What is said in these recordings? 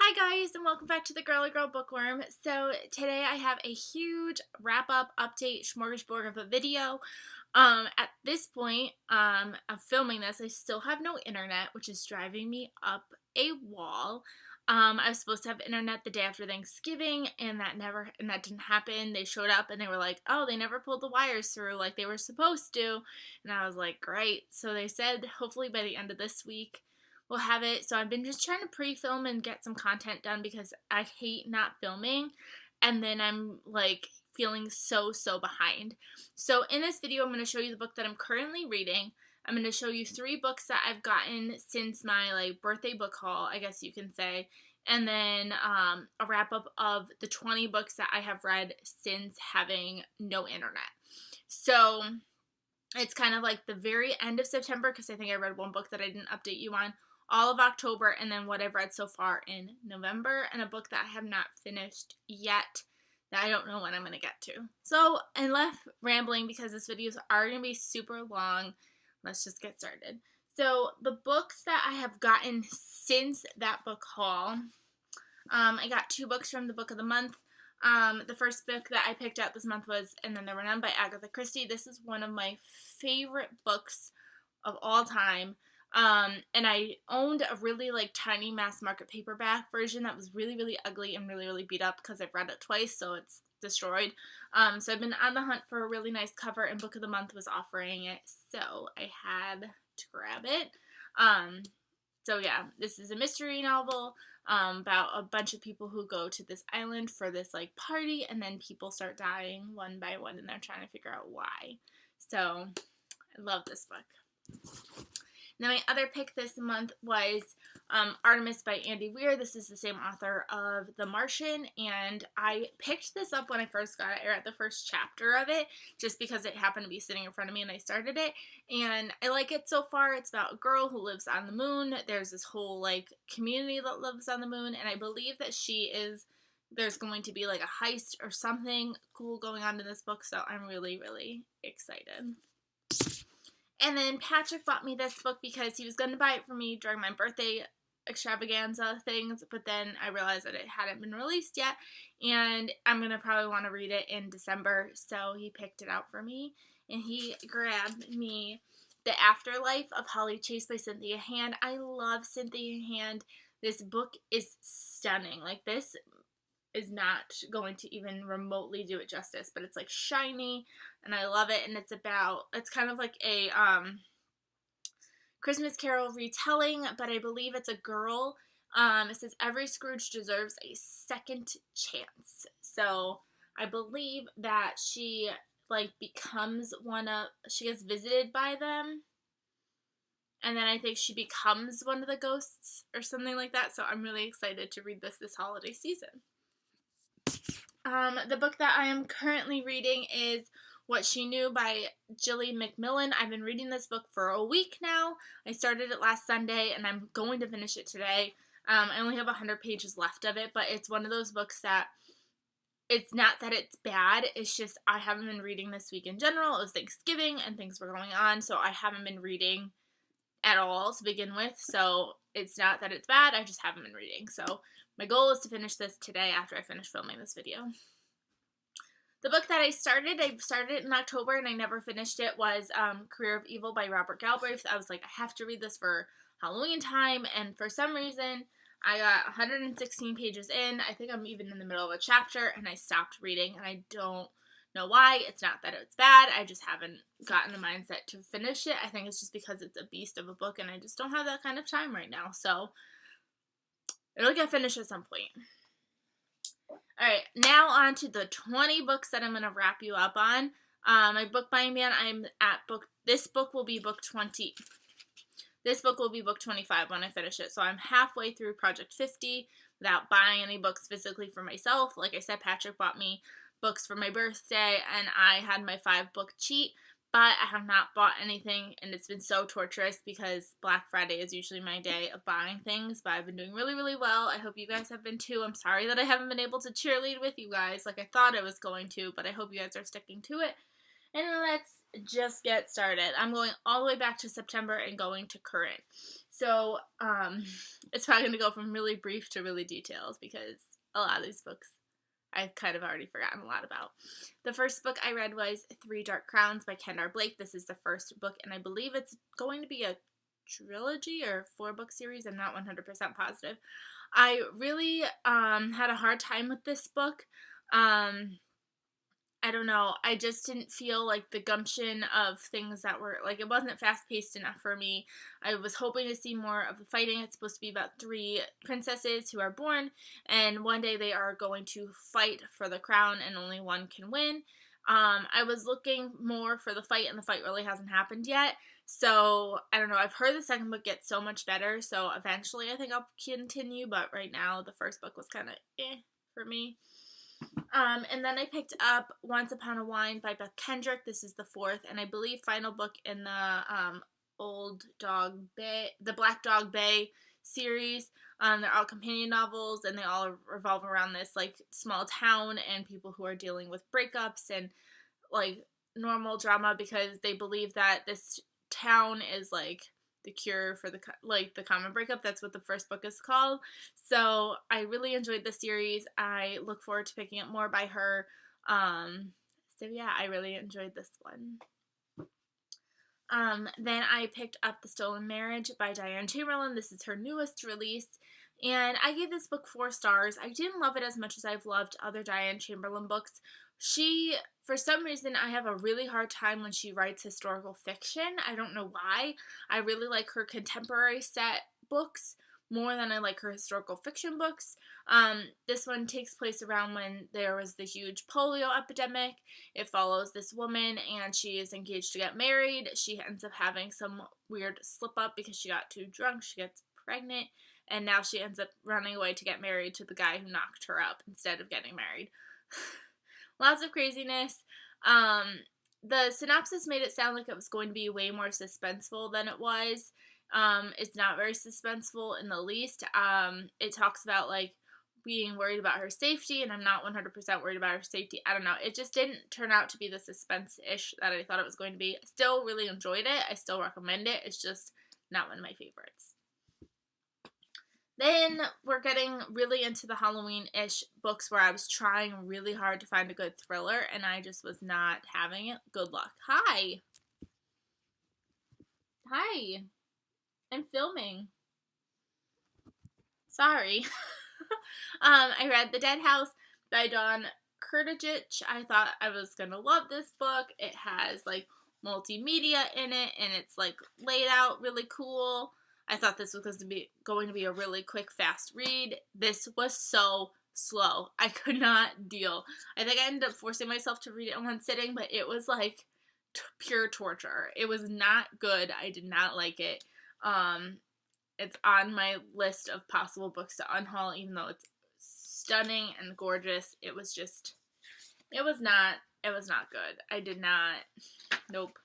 Hi guys, and welcome back to the Girly Girl Bookworm. So today I have a huge wrap-up update smorgasbord of a video. At this point of filming this, I still have no internet, which is driving me up a wall. I was supposed to have internet the day after Thanksgiving, and that didn't happen. They showed up and they were like, "Oh, they never pulled the wires through like they were supposed to," and I was like, "Great." So they said hopefully by the end of this week we'll have it. So I've been just trying to pre-film and get some content done because I hate not filming, and then I'm like feeling so behind. So in this video, I'm going to show you the book that I'm currently reading. I'm going to show you 3 books that I've gotten since my birthday book haul, I guess you can say, and then a wrap up of the 20 books that I have read since having no internet. So it's kind of like the very end of September, because I think I read one book that I didn't update you on, all of October, and then what I've read so far in November, and a book that I have not finished yet that I don't know when I'm going to get to. So, enough rambling because this video is already going to be super long. Let's just get started. So, the books that I have gotten since that book haul, I got 2 books from the book of the month. The first book that I picked out this month was And Then There Were None by Agatha Christie. This is one of my favorite books of all time. And I owned a really tiny mass market paperback version that was really ugly and really beat up because I've read it twice, so it's destroyed. So I've been on the hunt for a really nice cover, and Book of the Month was offering it, so I had to grab it. So yeah, this is a mystery novel about a bunch of people who go to this island for this party, and then people start dying one by one, and they're trying to figure out why. So I love this book. Now my other pick this month was Artemis by Andy Weir. This is the same author of The Martian, and I picked this up when I first got it. I read the first chapter of it just because it happened to be sitting in front of me and I started it, and I like it so far. It's about a girl who lives on the moon. There's this whole community that lives on the moon, and I believe that there's going to be a heist or something cool going on in this book, so I'm really excited. And then Patrick bought me this book because he was going to buy it for me during my birthday extravaganza things, but then I realized that it hadn't been released yet, and I'm going to probably want to read it in December, so he picked it out for me, and he grabbed me The Afterlife of Holly Chase by Cynthia Hand. I love Cynthia Hand. This book is stunning. This is not going to even remotely do it justice, but it's shiny and I love it, and it's kind of like a Christmas Carol retelling, but I believe it's a girl. It says every Scrooge deserves a second chance. So I believe that she she gets visited by them, and then I think she becomes one of the ghosts or something like that. So I'm really excited to read this holiday season. The book that I am currently reading is What She Knew by Gillian Macmillan. I've been reading this book for a week now. I started it last Sunday, and I'm going to finish it today. I only have 100 pages left of it, but it's one of those books that it's not that it's bad, it's just I haven't been reading this week in general. It was Thanksgiving, and things were going on, so I haven't been reading at all to begin with. So it's not that it's bad, I just haven't been reading. So my goal is to finish this today after I finish filming this video. The book that I started it in October and I never finished it, was Career of Evil by Robert Galbraith. I was like, I have to read this for Halloween time, and for some reason I got 116 pages in. I think I'm even in the middle of a chapter, and I stopped reading, and I don't know why. It's not that it's bad, I just haven't gotten the mindset to finish it. I think it's just because it's a beast of a book, and I just don't have that kind of time right now. So it'll get finished at some point. Alright, now on to the 20 books that I'm going to wrap you up on. My book buying ban, this book will be book 20. This book will be book 25 when I finish it. So I'm halfway through Project 50 without buying any books physically for myself. Like I said, Patrick bought me books for my birthday, and I had my 5-book cheat, but I have not bought anything, and it's been so torturous because Black Friday is usually my day of buying things, but I've been doing really well. I hope you guys have been too. I'm sorry that I haven't been able to cheerlead with you guys like I thought I was going to, but I hope you guys are sticking to it. And let's just get started. I'm going all the way back to September and going to current. So, it's probably going to go from really brief to really detailed because a lot of these books I've kind of already forgotten a lot about. The first book I read was Three Dark Crowns by Kendare Blake. This is the first book, and I believe it's going to be a trilogy or 4-book series. I'm not 100% positive. I really had a hard time with this book. I don't know. I just didn't feel like the gumption of things that were, like, it wasn't fast-paced enough for me. I was hoping to see more of the fighting. It's supposed to be about 3 princesses who are born, and one day they are going to fight for the crown, and only one can win. I was looking more for the fight, and the fight really hasn't happened yet. So, I don't know. I've heard the second book gets so much better, so eventually I think I'll continue, but right now the first book was kind of for me. And then I picked up Once Upon a Wine by Beth Kendrick. This is the 4th and I believe final book in the the Black Dog Bay series. They're all companion novels, and they all revolve around this like small town and people who are dealing with breakups and like normal drama because they believe that this town is like the cure for the common breakup. That's what the first book is called. So I really enjoyed the series. I look forward to picking up more by her. So yeah, I really enjoyed this one. Then I picked up The Stolen Marriage by Diane Chamberlain. This is her newest release. And I gave this book 4 stars. I didn't love it as much as I've loved other Diane Chamberlain books. For some reason, I have a really hard time when she writes historical fiction. I don't know why. I really like her contemporary set books more than I like her historical fiction books. This one takes place around when there was the huge polio epidemic. It follows this woman, and she is engaged to get married. She ends up having some weird slip up because she got too drunk. She gets pregnant, and now she ends up running away to get married to the guy who knocked her up instead of getting married. Lots of craziness. The synopsis made it sound like it was going to be way more suspenseful than it was. It's not very suspenseful in the least. It talks about like being worried about her safety, and I'm not 100% worried about her safety. I don't know. It just didn't turn out to be the suspense-ish that I thought it was going to be. Still really enjoyed it. I still recommend it. It's just not one of my favorites. Then we're getting really into the Halloween-ish books where I was trying really hard to find a good thriller, and I just was not having it. Good luck. Hi. Hi. I'm filming. Sorry. I read The Dead House by Dawn Kurtajich. I thought I was going to love this book. It has, like, multimedia in it, and it's, like, laid out really cool. I thought this was going to be a really quick, fast read. This was so slow. I could not deal. I think I ended up forcing myself to read it in one sitting, but it was like pure torture. It was not good. I did not like it. It's on my list of possible books to unhaul, even though it's stunning and gorgeous. It was not good. I did not, nope.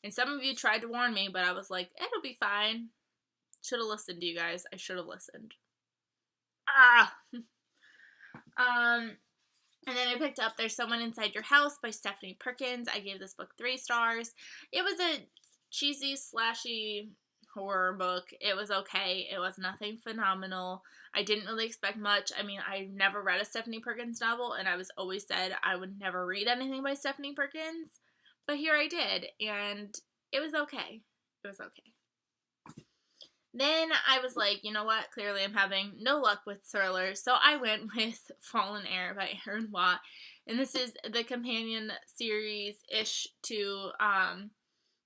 And some of you tried to warn me, but I was like, it'll be fine. Should have listened to you guys. I should have listened. And then I picked up There's Someone Inside Your House by Stephanie Perkins. I gave this book 3 stars. It was a cheesy, slashy horror book. It was okay. It was nothing phenomenal. I didn't really expect much. I mean, I never read a Stephanie Perkins novel, and I was always said I would never read anything by Stephanie Perkins. But here I did, and it was okay. It was okay. Then I was like, you know what? Clearly I'm having no luck with thrillers, so I went with Fallen Heir by Aaron Watt. And this is the companion series-ish to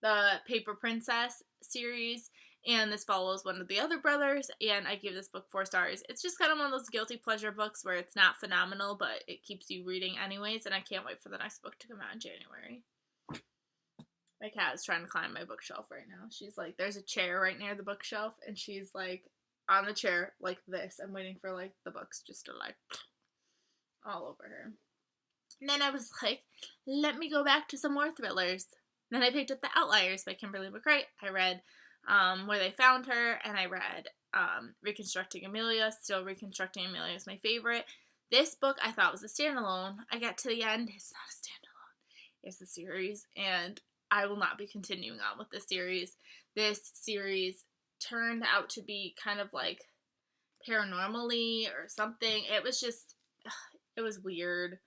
the Paper Princess series. And this follows one of the other brothers, and I gave this book 4 stars. It's just kind of one of those guilty pleasure books where it's not phenomenal, but it keeps you reading anyways, and I can't wait for the next book to come out in January. My cat is trying to climb my bookshelf right now. She's like, there's a chair right near the bookshelf, and she's like on the chair like this. I'm waiting for like the books just to like all over her. And then I was like, let me go back to some more thrillers. Then I picked up The Outliers by Kimberly McCreight. I read Where They Found Her, and I read Reconstructing Amelia. Still Reconstructing Amelia is my favorite. This book I thought was a standalone. I got to the end. It's not a standalone. It's a series, and I will not be continuing on with this series. this series turned out to be kind of like paranormally or something. It was just, it was weird.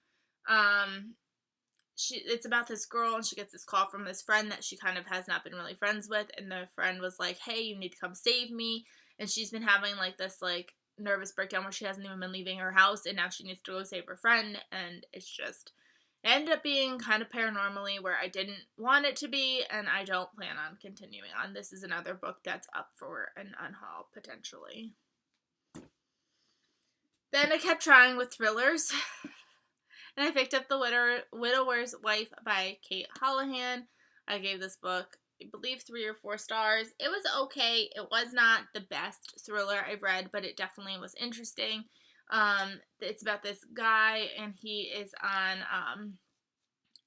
It's about this girl, and she gets this call from this friend that she kind of has not been really friends with, and the friend was like, hey, you need to come save me. And she's been having like this like nervous breakdown where she hasn't even been leaving her house, and now she needs to go save her friend. And it ended up being kind of paranormally where I didn't want it to be, and I don't plan on continuing on. This is another book that's up for an unhaul potentially. Then I kept trying with thrillers, and I picked up The Widower's Wife by Kate Houlihan. I gave this book, I believe, 3 or 4 stars. It was okay. It was not the best thriller I've read, but it definitely was interesting. It's about this guy, and he is on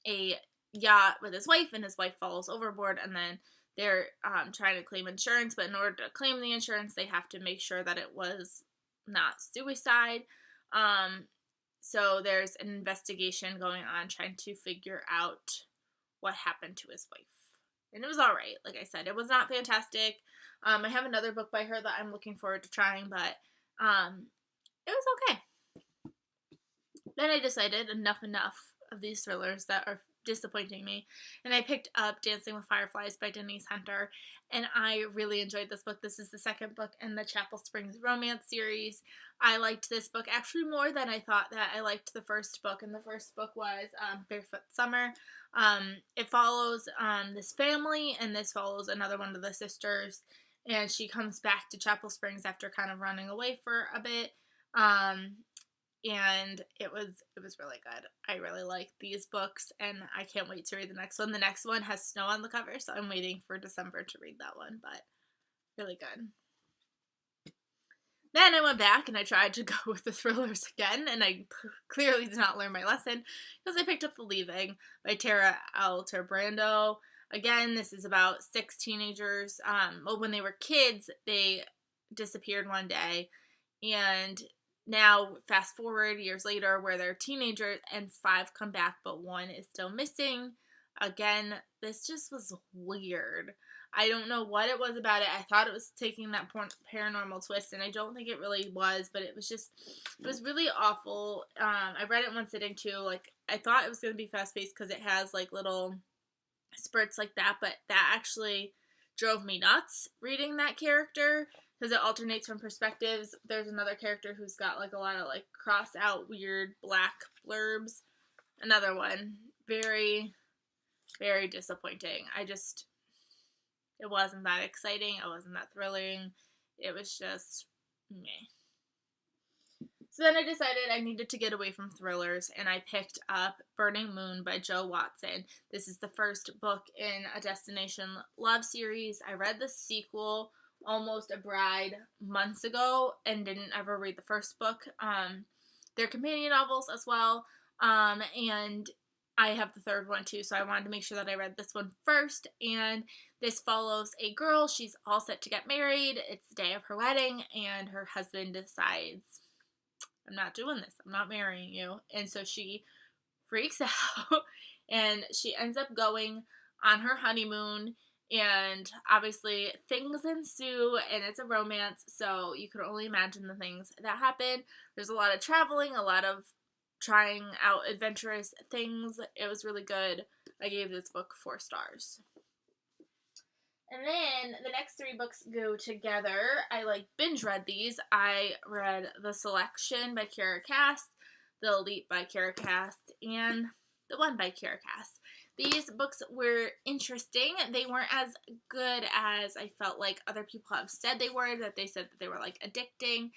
a yacht with his wife, and his wife falls overboard, and then they're trying to claim insurance, but in order to claim the insurance, they have to make sure that it was not suicide. So there's an investigation going on trying to figure out what happened to his wife. And it was alright, like I said. It was not fantastic. I have another book by her that I'm looking forward to trying, but it was okay. Then I decided enough of these thrillers that are disappointing me, and I picked up Dancing with Fireflies by Denise Hunter, and I really enjoyed this book. This is the second book in the Chapel Springs romance series. I liked this book actually more than I thought that I liked the first book, and the first book was Barefoot Summer. It follows this family, and this follows another one of the sisters, and she comes back to Chapel Springs after kind of running away for a bit. And it was really good. I really like these books, and I can't wait to read the next one. The next one has snow on the cover, so I'm waiting for December to read that one, but really good. Then I went back and I tried to go with the thrillers again, and I clearly did not learn my lesson because I picked up The Leaving by Tara Altebrando. Again, this is about 6 teenagers. When they were kids, they disappeared one day, and now, fast forward years later, where they're teenagers, and 5 come back, but 1 is still missing. Again, this just was weird. I don't know what it was about it. I thought it was taking that paranormal twist, and I don't think it really was, but it was really awful. I read it in one sitting, too. Like, I thought it was going to be fast-paced because it has, like, little spurts like that, but that actually drove me nuts reading that character, because it alternates from perspectives. There's another character who's got like a lot of like cross out weird black blurbs. Another one. Very, very disappointing. It wasn't that exciting. It wasn't that thrilling. It was just meh. So then I decided I needed to get away from thrillers, and I picked up Burning Moon by Jo Watson. This is the first book in a Destination Love series. I read the sequel, Almost a Bride, months ago, and didn't ever read the first book. They're companion novels as well, and I have the third one too, so I wanted to make sure that I read this one first. And this follows a girl. She's all set to get married. It's the day of her wedding, and her husband decides, I'm not doing this. I'm not marrying you. And so she freaks out, and she ends up going on her honeymoon. And obviously things ensue, and it's a romance, so you can only imagine the things that happen. There's a lot of traveling, a lot of trying out adventurous things. It was really good. I gave this book 4 stars. And then the next 3 books go together. I binge read these. I read The Selection by Kiera Cass, The Elite by Kiera Cass, and The One by Kiera Cass. These books were interesting. They weren't as good as I felt like other people have said they were, that they said that they were like addicting.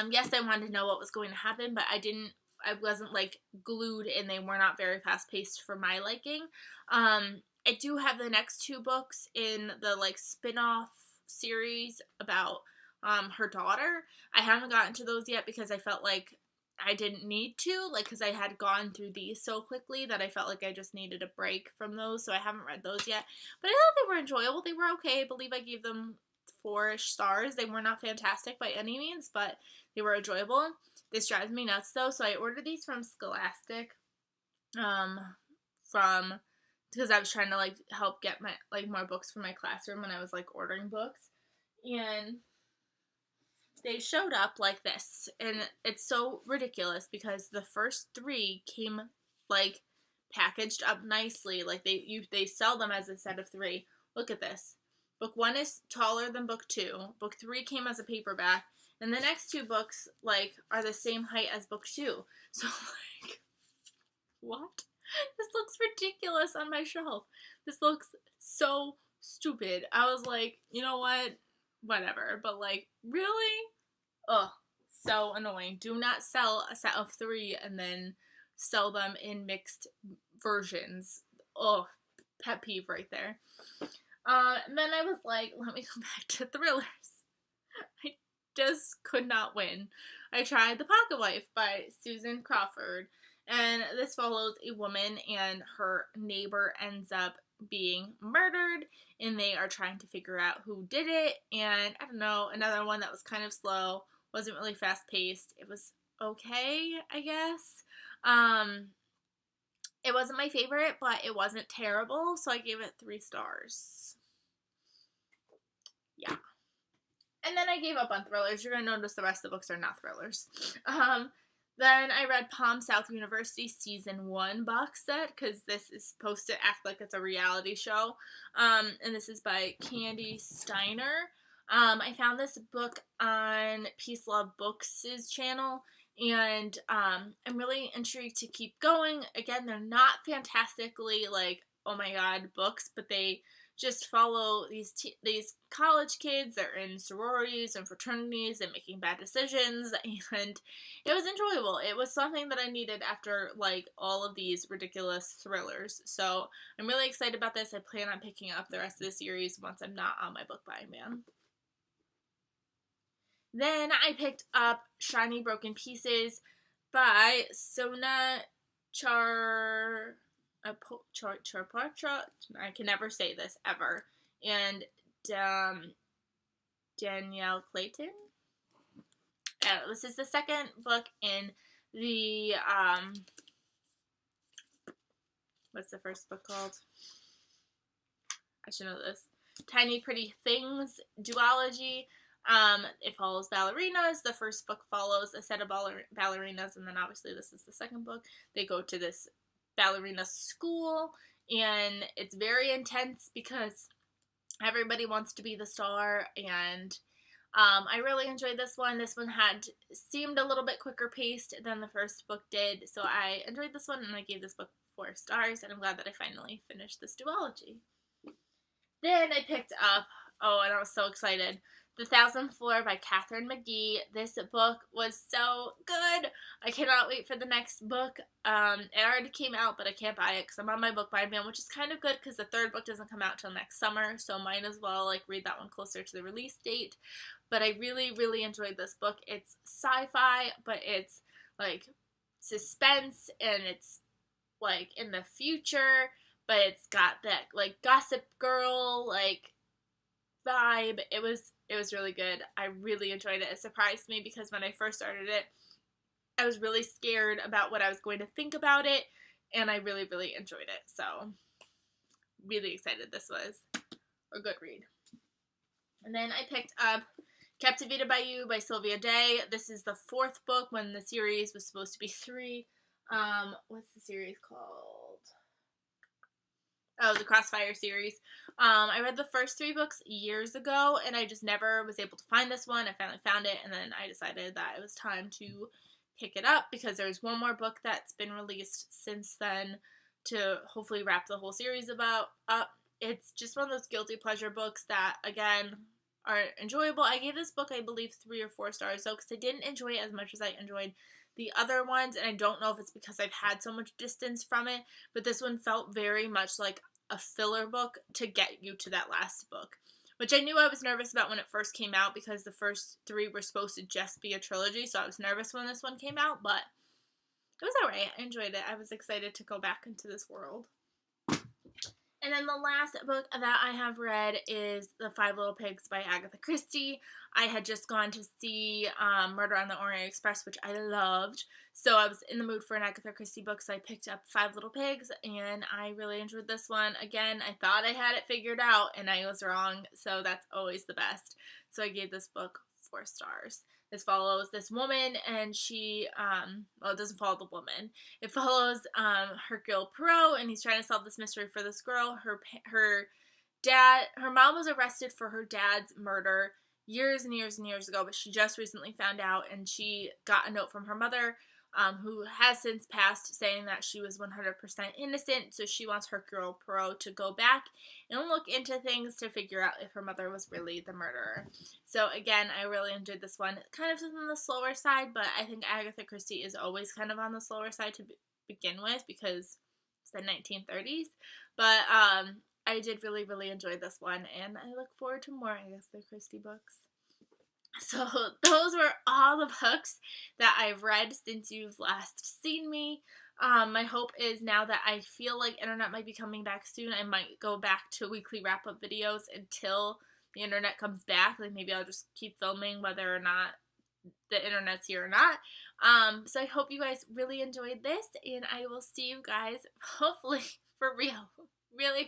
Yes, I wanted to know what was going to happen, but I wasn't like glued, and they were not very fast paced for my liking. I do have the next 2 books in the like spin-off series about her daughter. I haven't gotten to those yet because I felt like I didn't need to, because I had gone through these so quickly that I felt like I just needed a break from those, so I haven't read those yet. But I thought they were enjoyable. They were okay. I believe I gave them 4-ish stars. They were not fantastic by any means, but they were enjoyable. This drives me nuts, though, so I ordered these from Scholastic from because I was trying to like help get my like more books for my classroom when I was like ordering books, and they showed up like this, and it's so ridiculous because the first 3 came like packaged up nicely, like they sell them as a set of 3. Look at this. Book 1 is taller than book 2. Book 3 came as a paperback, and the next 2 books like are the same height as book 2. So like, what? This looks ridiculous on my shelf. This looks so stupid. I was like, you know what? Whatever. But like, really? Ugh, so annoying. Do not sell a set of 3 and then sell them in mixed versions. Ugh, pet peeve right there. And then I was like, let me go back to thrillers. I just could not win. I tried The Pocket Wife by Susan Crawford, and this follows a woman and her neighbor ends up being murdered, and they are trying to figure out who did it. And I don't know, another one that was kind of slow, wasn't really fast paced. It was okay, I guess. It wasn't my favorite, but it wasn't terrible, so I gave it 3 stars. Yeah. And then I gave up on thrillers. You're going to notice the rest of the books are not thrillers. Then I read Palm South University Season 1 box set, because this is supposed to act like it's a reality show. And this is by Candy Steiner. I found this book on Peace Love Books' channel, and I'm really intrigued to keep going. Again, they're not fantastically, like, oh my god, books, but they just follow these college kids. They're in sororities and fraternities and making bad decisions, and it was enjoyable. It was something that I needed after like all of these ridiculous thrillers. So I'm really excited about this. I plan on picking up the rest of the series once I'm not on my book buying ban. Then I picked up Shiny Broken Pieces by Sona Charpatra. I can never say this ever. And Danielle Clayton. This is the second book in the what's the first book called? I should know this. Tiny Pretty Things duology. It follows ballerinas. The first book follows a set of ballerinas, and then obviously this is the second book. They go to this ballerina school, and it's very intense because everybody wants to be the star, and I really enjoyed this one. This one seemed a little bit quicker paced than the first book did, so I enjoyed this one, and I gave this book 4 stars, and I'm glad that I finally finished this duology. Then I picked up, and I was so excited, The 1000th Floor by Katharine McGee. This book was so good. I cannot wait for the next book. It already came out, but I can't buy it because I'm on my book buying ban, which is kind of good because the 3rd book doesn't come out till next summer, so might as well like read that one closer to the release date. But I really, really enjoyed this book. It's sci-fi, but it's like suspense, and it's like in the future, but it's got that like Gossip Girl like vibe. It was really good. I really enjoyed it. It surprised me because when I first started it, I was really scared about what I was going to think about it, and I really, really enjoyed it. So, really excited this was a good read. And then I picked up Captivated by You by Sylvia Day. This is the 4th book when the series was supposed to be 3. What's the series called? Oh, the Crossfire series. I read the first 3 books years ago, and I just never was able to find this one. I finally found it, and then I decided that it was time to pick it up because there's one more book that's been released since then to hopefully wrap the whole series up. It's just one of those guilty pleasure books that, again, are enjoyable. I gave this book, I believe, 3 or 4 stars, though, because I didn't enjoy it as much as I enjoyed the other ones, and I don't know if it's because I've had so much distance from it, but this one felt very much like a filler book to get you to that last book, which I knew I was nervous about when it first came out because the first 3 were supposed to just be a trilogy, so I was nervous when this one came out, but it was alright. I enjoyed it. I was excited to go back into this world. And then the last book that I have read is The Five Little Pigs by Agatha Christie. I had just gone to see Murder on the Orient Express, which I loved. So I was in the mood for an Agatha Christie book, so I picked up Five Little Pigs, and I really enjoyed this one. Again, I thought I had it figured out, and I was wrong, so that's always the best. So I gave this book 4 stars. This follows this woman, and she, well, it doesn't follow the woman. It follows Hercule Poirot, and he's trying to solve this mystery for this girl. Her mom was arrested for her dad's murder years and years and years ago, but she just recently found out, and she got a note from her mother, who has since passed, saying that she was 100% innocent. So she wants Hercule Poirot to go back and look into things to figure out if her mother was really the murderer. So again, I really enjoyed this one. Kind of on the slower side, but I think Agatha Christie is always kind of on the slower side to begin with because it's the 1930s. But I did really, really enjoy this one, and I look forward to more Agatha Christie books. So those were all the books that I've read since you've last seen me. My hope is now that I feel like internet might be coming back soon, I might go back to weekly wrap-up videos until the internet comes back. Like maybe I'll just keep filming whether or not the internet's here or not. So I hope you guys really enjoyed this, and I will see you guys hopefully for real really